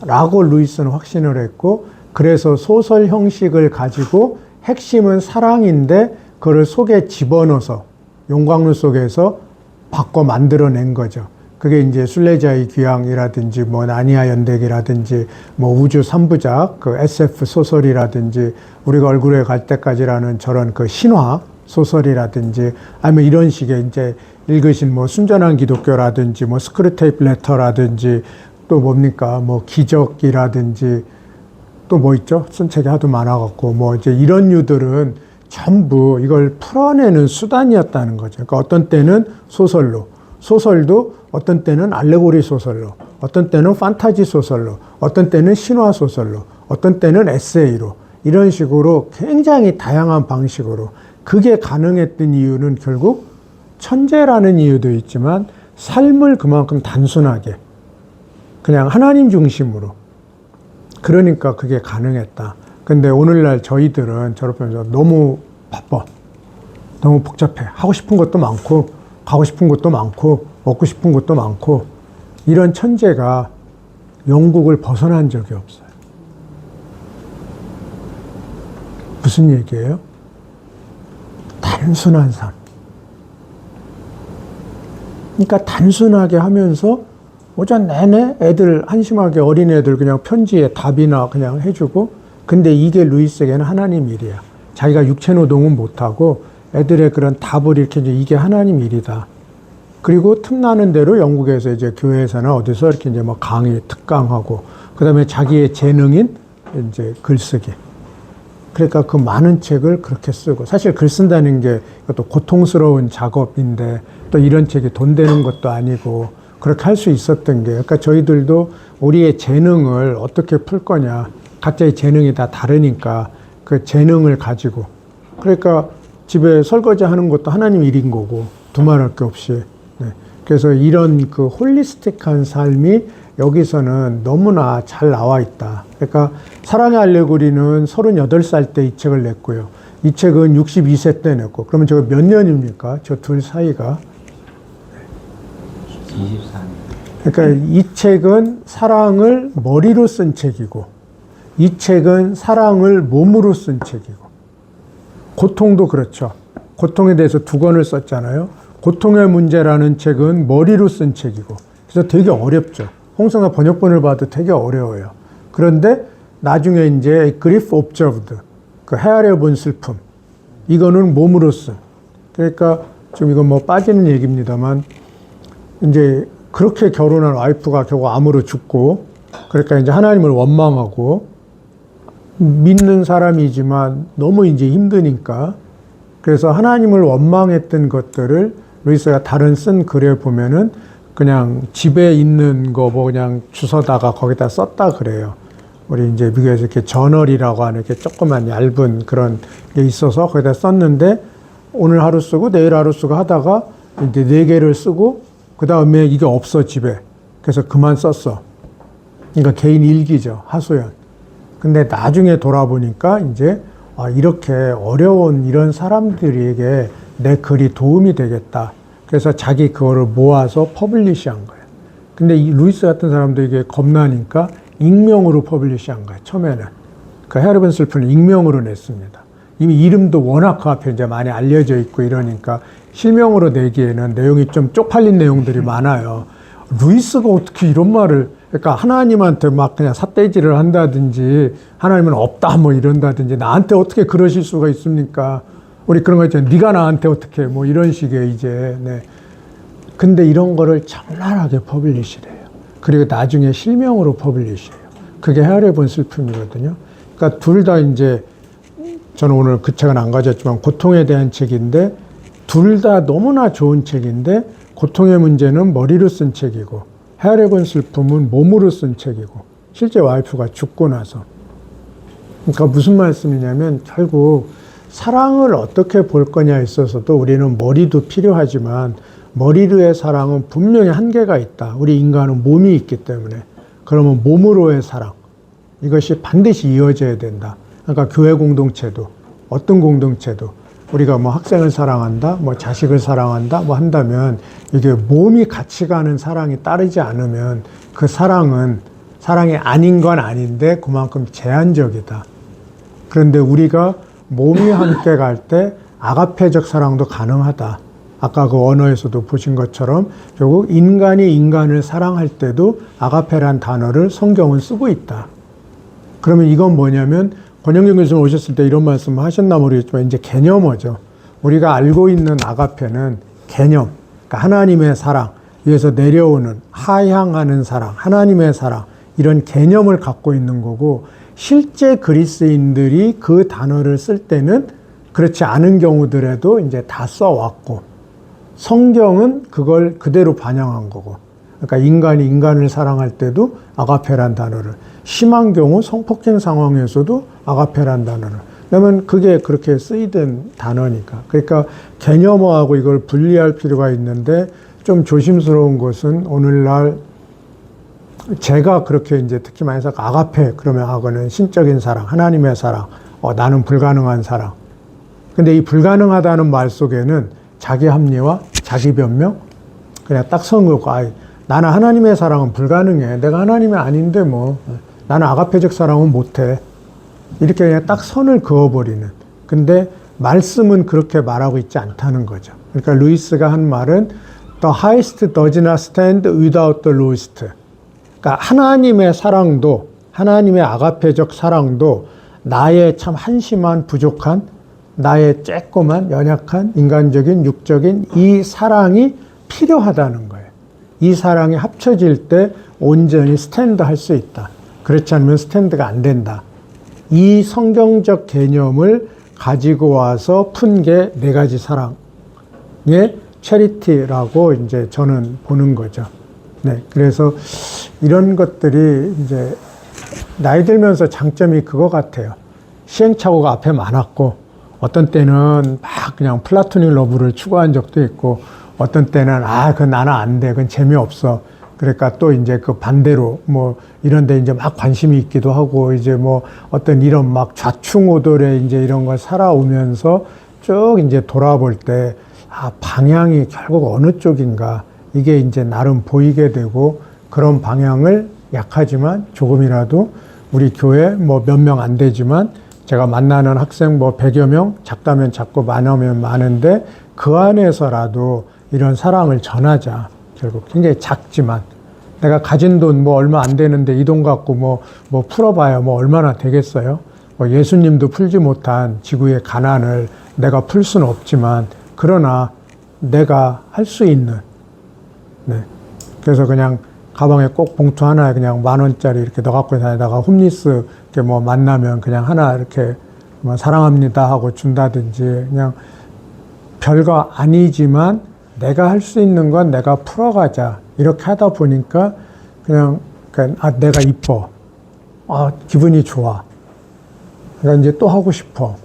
라고 루이스는 확신을 했고, 그래서 소설 형식을 가지고 핵심은 사랑인데 그걸 속에 집어넣어서 용광로 속에서 바꿔 만들어낸 거죠. 그게 이제 순례자의 귀향이라든지 뭐 나니아 연대기라든지 뭐 우주 3부작 그 SF 소설이라든지 우리가 얼굴에 갈 때까지라는 저런 그 신화 소설이라든지 아니면 이런 식의 이제 읽으신 뭐 순전한 기독교라든지 뭐 스크루테이프 레터라든지 또 뭡니까 뭐 기적이라든지 또 뭐 있죠? 쓴 책이 하도 많아갖고 뭐 이제 이런 류들은 전부 이걸 풀어내는 수단이었다는 거죠. 그러니까 어떤 때는 소설로, 소설도 어떤 때는 알레고리 소설로, 어떤 때는 판타지 소설로, 어떤 때는 신화 소설로, 어떤 때는 에세이로 이런 식으로 굉장히 다양한 방식으로 그게 가능했던 이유는 결국 천재라는 이유도 있지만 삶을 그만큼 단순하게 그냥 하나님 중심으로 그러니까 그게 가능했다. 근데 오늘날 저희들은 저렇게 너무 바빠. 너무 복잡해. 하고 싶은 것도 많고, 가고 싶은 것도 많고, 먹고 싶은 것도 많고, 이런 천재가 영국을 벗어난 적이 없어요. 무슨 얘기예요? 단순한 삶. 그러니까 단순하게 하면서 오전 내내 애들, 한심하게 어린애들 그냥 편지에 답이나 그냥 해주고, 근데 이게 루이스에게는 하나님 일이야. 자기가 육체 노동은 못하고 애들의 그런 답을 이렇게 이게 하나님 일이다. 그리고 틈나는 대로 영국에서 이제 교회에서나 어디서 이렇게 이제 뭐 강의, 특강하고, 그 다음에 자기의 재능인 이제 글쓰기. 그러니까 그 많은 책을 그렇게 쓰고, 사실 글 쓴다는 게 이것도 고통스러운 작업인데 또 이런 책이 돈 되는 것도 아니고 그렇게 할 수 있었던 게, 그러니까 저희들도 우리의 재능을 어떻게 풀 거냐. 각자의 재능이 다 다르니까 그 재능을 가지고, 그러니까 집에 설거지 하는 것도 하나님 일인 거고 두말할 게 없이. 네. 그래서 이런 그 홀리스틱한 삶이 여기서는 너무나 잘 나와 있다. 그러니까 사랑의 알레고리는 38살 때 이 책을 냈고요. 이 책은 62세 때 냈고, 그러면 저거 몇 년입니까? 저 둘 사이가. 24년. 그러니까 이 책은 사랑을 머리로 쓴 책이고, 이 책은 사랑을 몸으로 쓴 책이고, 고통도 그렇죠. 고통에 대해서 2권을 썼잖아요. 고통의 문제라는 책은 머리로 쓴 책이고, 그래서 되게 어렵죠. 홍성아 번역본을 봐도 되게 어려워요. 그런데 나중에 이제 Grief Observed, 그 헤아려 본 슬픔, 이거는 몸으로 쓴. 그러니까 좀 이건 뭐 빠지는 얘기입니다만, 이제 그렇게 결혼한 와이프가 결국 암으로 죽고, 그러니까 이제 하나님을 원망하고, 믿는 사람이지만 너무 이제 힘드니까, 그래서 하나님을 원망했던 것들을 루이스가 다른 쓴 글에 보면은 그냥 집에 있는 거 뭐 그냥 주워다가 거기다 썼다 그래요. 우리 이제 미국에서 이렇게 저널이라고 하는 이렇게 조그만 얇은 그런 게 있어서 거기다 썼는데, 오늘 하루 쓰고 내일 하루 쓰고 하다가 이제 4개를 쓰고 그 다음에 이게 없어 집에. 그래서 그만 썼어. 그러니까 개인 일기죠. 하소연. 근데 나중에 돌아보니까 이제 이렇게 어려운 이런 사람들에게 내 글이 도움이 되겠다. 그래서 자기 그거를 모아서 퍼블리시한 거예요. 근데 이 루이스 같은 사람도 이게 겁나니까 익명으로 퍼블리시한 거예요. 처음에는. 그 헤아려 본 슬픔을 익명으로 냈습니다. 이미 이름도 워낙 그 앞에 이제 많이 알려져 있고 이러니까 실명으로 내기에는 내용이 좀 쪽팔린 내용들이 많아요. 루이스가 어떻게 이런 말을, 그러니까 하나님한테 막 그냥 삿대질을 한다든지 하나님은 없다 뭐 이런다든지 나한테 어떻게 그러실 수가 있습니까? 우리 그런 거 있잖아요. 네가 나한테 어떻게 뭐 이런 식의 이제. 네. 근데 이런 거를 장난하게 퍼블리시래요. 그리고 나중에 실명으로 퍼블리시해요. 그게 헤아려 본 슬픔이거든요. 그러니까 둘 다 이제, 저는 오늘 그 책은 안 가졌지만 고통에 대한 책인데 둘 다 너무나 좋은 책인데, 고통의 문제는 머리로 쓴 책이고 헤아려 본 슬픔은 몸으로 쓴 책이고, 실제 와이프가 죽고 나서. 그러니까 무슨 말씀이냐면 결국 사랑을 어떻게 볼 거냐에 있어서도 우리는 머리도 필요하지만 머리로의 사랑은 분명히 한계가 있다. 우리 인간은 몸이 있기 때문에. 그러면 몸으로의 사랑, 이것이 반드시 이어져야 된다. 그러니까 교회 공동체도, 어떤 공동체도 우리가 뭐 학생을 사랑한다, 뭐 자식을 사랑한다, 뭐 한다면 이게 몸이 같이 가는 사랑이 따르지 않으면 그 사랑은 사랑이 아닌 건 아닌데 그만큼 제한적이다. 그런데 우리가 몸이 함께 갈 때 아가페적 사랑도 가능하다. 아까 그 언어에서도 보신 것처럼 결국 인간이 인간을 사랑할 때도 아가페란 단어를 성경은 쓰고 있다. 그러면 이건 뭐냐면 권영경 교수님 오셨을 때 이런 말씀을 하셨나 모르겠지만 이제 개념어죠. 우리가 알고 있는 아가페는 개념, 그러니까 하나님의 사랑, 위에서 내려오는 하향하는 사랑, 하나님의 사랑 이런 개념을 갖고 있는 거고 실제 그리스인들이 그 단어를 쓸 때는 그렇지 않은 경우들에도 이제 다 써왔고 성경은 그걸 그대로 반영한 거고 그러니까 인간이 인간을 사랑할 때도 아가페란 단어를 심한 경우 성폭행 상황에서도 아가페란 단어를 왜냐면 그게 그렇게 쓰이던 단어니까 그러니까 개념어하고 이걸 분리할 필요가 있는데 좀 조심스러운 것은 오늘날 제가 그렇게 이제 특히 많이 해서 아가페 그러면 하고는 신적인 사랑, 하나님의 사랑, 나는 불가능한 사랑. 근데 이 불가능하다는 말 속에는 자기 합리화, 자기 변명, 그냥 딱 선긋고, 나는 하나님의 사랑은 불가능해. 내가 하나님이 아닌데 뭐, 나는 아가페적 사랑은 못해. 이렇게 그냥 딱 선을 그어버리는. 근데 말씀은 그렇게 말하고 있지 않다는 거죠. 그러니까 루이스가 한 말은 The highest does not stand without the lowest. 그러니까 하나님의 사랑도, 하나님의 아가페적 사랑도 나의 참 한심한 부족한 나의 쬐꼬만 연약한 인간적인 육적인 이 사랑이 필요하다는 거예요. 이 사랑이 합쳐질 때 온전히 스탠드 할 수 있다. 그렇지 않으면 스탠드가 안 된다. 이 성경적 개념을 가지고 와서 푼 게 네 가지 사랑의 체리티라고 이제 저는 보는 거죠. 네. 그래서 이런 것들이 이제 나이 들면서 장점이 그거 같아요. 시행착오가 앞에 많았고 어떤 때는 막 그냥 플라토닉 러브를 추구한 적도 있고 어떤 때는 그건 나는 안 돼. 그건 재미없어. 그러니까 또 이제 그 반대로 뭐 이런 데 이제 막 관심이 있기도 하고 이제 뭐 어떤 이런 막 좌충우돌에 이제 이런 걸 살아오면서 쭉 이제 돌아볼 때 방향이 결국 어느 쪽인가 이게 이제 나름 보이게 되고 그런 방향을 약하지만 조금이라도 우리 교회 뭐 몇 명 안 되지만 제가 만나는 학생 뭐 100여 명, 작다면 작고 많으면 많은데 그 안에서라도 이런 사랑을 전하자. 결국 굉장히 작지만 내가 가진 돈 뭐 얼마 안 되는데 이 돈 갖고 뭐 풀어봐야 뭐 얼마나 되겠어요? 뭐 예수님도 풀지 못한 지구의 가난을 내가 풀 수는 없지만 그러나 내가 할 수 있는 네. 그래서 그냥 가방에 꼭 봉투 하나에 그냥 10,000원짜리 이렇게 넣어 갖고 다니다가 홈리스 이렇게 뭐 만나면 그냥 하나 이렇게 뭐 사랑합니다 하고 준다든지 그냥 별거 아니지만 내가 할 수 있는 건 내가 풀어가자 이렇게 하다 보니까 그냥 내가 이뻐 기분이 좋아 그러니까 이제 또 하고 싶어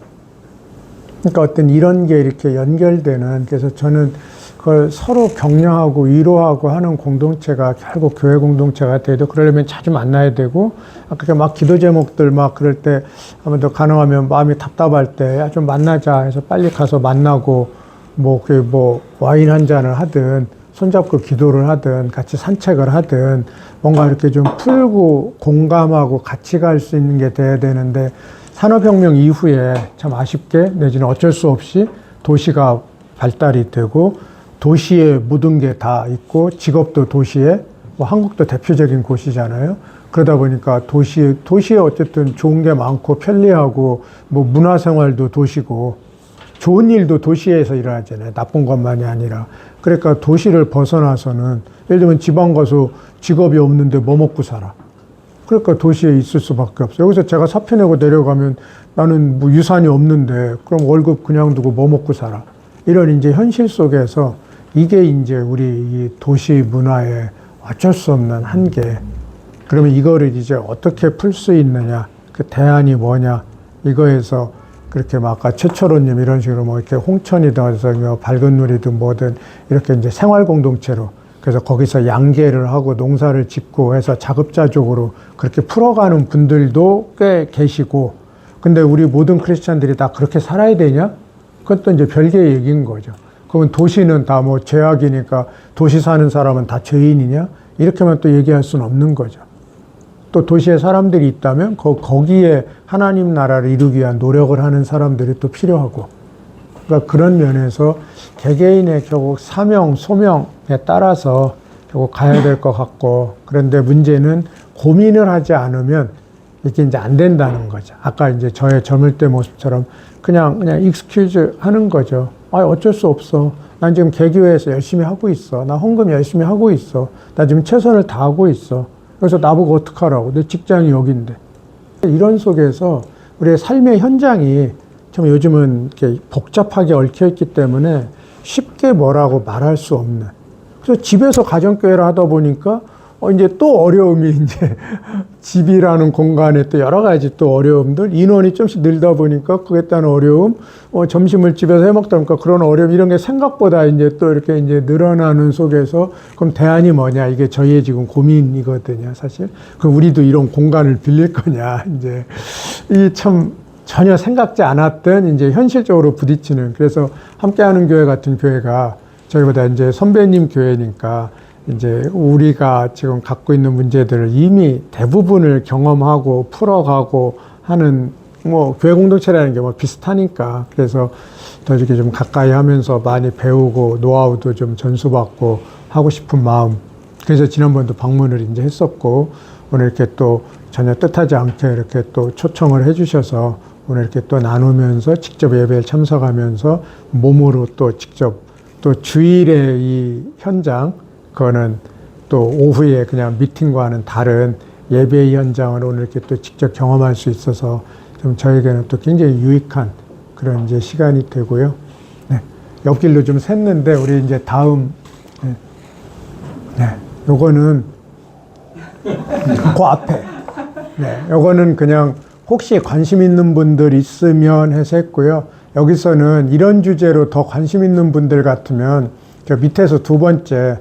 그러니까 어떤 이런 게 이렇게 연결되는 그래서 저는 그걸 서로 격려하고 위로하고 하는 공동체가 결국 교회 공동체가 돼도 그러려면 자주 만나야 되고 그렇게 막 기도 제목들 막 그럴 때 한번 더 가능하면 마음이 답답할 때 좀 만나자 해서 빨리 가서 만나고 뭐 와인 한 잔을 하든 손잡고 기도를 하든 같이 산책을 하든 뭔가 이렇게 좀 풀고 공감하고 같이 갈 수 있는 게 돼야 되는데 산업혁명 이후에 참 아쉽게 내지는 어쩔 수 없이 도시가 발달이 되고 도시에 모든 게 다 있고 직업도 도시에 뭐 한국도 대표적인 곳이잖아요. 그러다 보니까 도시에 어쨌든 좋은 게 많고 편리하고 뭐 문화생활도 도시고 좋은 일도 도시에서 일어나잖아요. 나쁜 것만이 아니라. 그러니까 도시를 벗어나서는 예를 들면 지방 가서 직업이 없는데 뭐 먹고 살아. 그러니까 도시에 있을 수밖에 없어요. 여기서 제가 사표 내고 내려가면 나는 뭐 유산이 없는데 그럼 월급 그냥 두고 뭐 먹고 살아. 이런 이제 현실 속에서 이게 이제 우리 이 도시 문화의 어쩔 수 없는 한계. 그러면 이거를 이제 어떻게 풀 수 있느냐. 그 대안이 뭐냐. 이거에서 그렇게 막 아까 최철호님 이런 식으로 뭐 이렇게 홍천이든 뭐 밝은 누리든 뭐든 이렇게 이제 생활 공동체로 그래서 거기서 양계를 하고 농사를 짓고 해서 자급자족으로 그렇게 풀어가는 분들도 꽤 계시고 근데 우리 모든 크리스찬들이 다 그렇게 살아야 되냐? 그것도 이제 별개의 얘기인 거죠. 그러면 도시는 다 뭐 죄악이니까 도시 사는 사람은 다 죄인이냐? 이렇게만 또 얘기할 수는 없는 거죠. 또 도시에 사람들이 있다면 거기에 하나님 나라를 이루기 위한 노력을 하는 사람들이 또 필요하고 그러니까 그런 면에서 개개인의 결국 사명, 소명에 따라서 결국 가야 될 것 같고, 그런데 문제는 고민을 하지 않으면 이게 이제 안 된다는 거죠. 아까 이제 저의 젊을 때 모습처럼 그냥 익스큐즈 하는 거죠. 아, 어쩔 수 없어. 난 지금 개교회에서 열심히 하고 있어. 나 헌금 열심히 하고 있어. 나 지금 최선을 다하고 있어. 그래서 나보고 어떡하라고. 내 직장이 여긴데. 이런 속에서 우리의 삶의 현장이 참 요즘은 이렇게 복잡하게 얽혀있기 때문에 쉽게 뭐라고 말할 수 없는. 그래서 집에서 가정교회를 하다 보니까 이제 또 어려움이 이제 집이라는 공간에 또 여러 가지 또 어려움들, 인원이 좀씩 늘다 보니까 그에 따른 어려움, 점심을 집에서 해 먹다 보니까 그런 어려움, 이런 게 생각보다 이제 또 이렇게 이제 늘어나는 속에서 그럼 대안이 뭐냐, 이게 저희의 지금 고민이거든요, 사실. 그럼 우리도 이런 공간을 빌릴 거냐, 이제 이 참 전혀 생각지 않았던 이제 현실적으로 부딪히는. 그래서 함께하는 교회 같은 교회가 저희보다 이제 선배님 교회니까 이제 우리가 지금 갖고 있는 문제들을 이미 대부분을 경험하고 풀어가고 하는 뭐 교회 공동체라는 게 뭐 비슷하니까, 그래서 더 이렇게 좀 가까이 하면서 많이 배우고 노하우도 좀 전수받고 하고 싶은 마음. 그래서 지난번도 방문을 이제 했었고, 오늘 이렇게 또 전혀 뜻하지 않게 이렇게 또 초청을 해주셔서 오늘 이렇게 또 나누면서 직접 예배에 참석하면서 몸으로 또 직접 또 주일의 이 현장, 그거는 또 오후에 그냥 미팅과는 다른 예배 현장을 오늘 이렇게 또 직접 경험할 수 있어서 좀 저에게는 또 굉장히 유익한 그런 이제 시간이 되고요. 네. 옆길로 좀 샜는데 우리 이제 다음, 요거는 그 앞에. 네. 요거는 그냥 혹시 관심 있는 분들 있으면 해서 했고요. 여기서는 이런 주제로 더 관심 있는 분들 같으면 저 밑에서 두 번째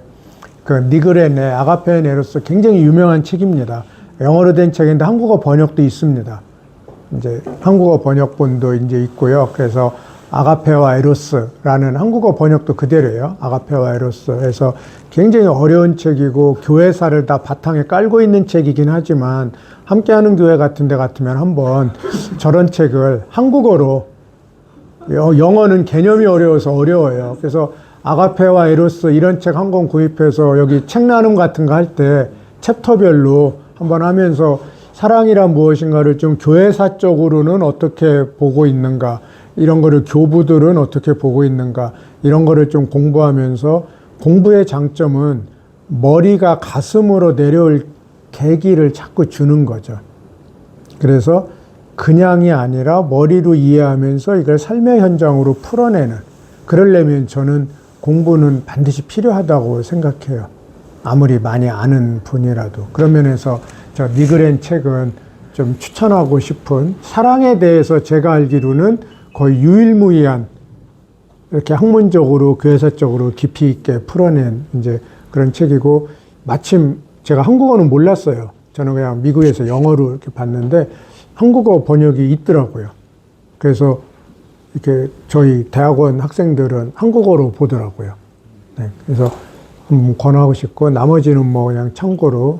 그 니그렌의 아가페 에로스, 굉장히 유명한 책입니다. 영어로 된 책인데 한국어 번역도 있습니다. 이제 한국어 번역본도 이제 있고요. 그래서 아가페와 에로스라는 한국어 번역도 그대로예요. 아가페와 에로스에서 굉장히 어려운 책이고 교회사를 다 바탕에 깔고 있는 책이긴 하지만 함께하는 교회 같은 데 같으면 한번 저런 책을 한국어로, 영어는 개념이 어려워서 어려워요. 그래서 아가페와 에로스 이런 책 한 권 구입해서 여기 책 나눔 같은 거 할 때 챕터별로 한번 하면서 사랑이란 무엇인가를 좀 교회사적으로는 어떻게 보고 있는가, 이런 거를 교부들은 어떻게 보고 있는가, 이런 거를 좀 공부하면서, 공부의 장점은 머리가 가슴으로 내려올 계기를 자꾸 주는 거죠. 그래서 그냥이 아니라 머리로 이해하면서 이걸 삶의 현장으로 풀어내는, 그러려면 저는 공부는 반드시 필요하다고 생각해요. 아무리 많이 아는 분이라도. 그런 면에서 저 니그렌 책은 좀 추천하고 싶은, 사랑에 대해서 제가 알기로는 거의 유일무이한 이렇게 학문적으로 교회사적으로 깊이 있게 풀어낸 이제 그런 책이고, 마침 제가 한국어는 몰랐어요. 저는 그냥 미국에서 영어로 이렇게 봤는데 한국어 번역이 있더라고요. 그래서 이렇게 저희 대학원 학생들은 한국어로 보더라고요. 네, 그래서 권하고 싶고, 나머지는 뭐 그냥 참고로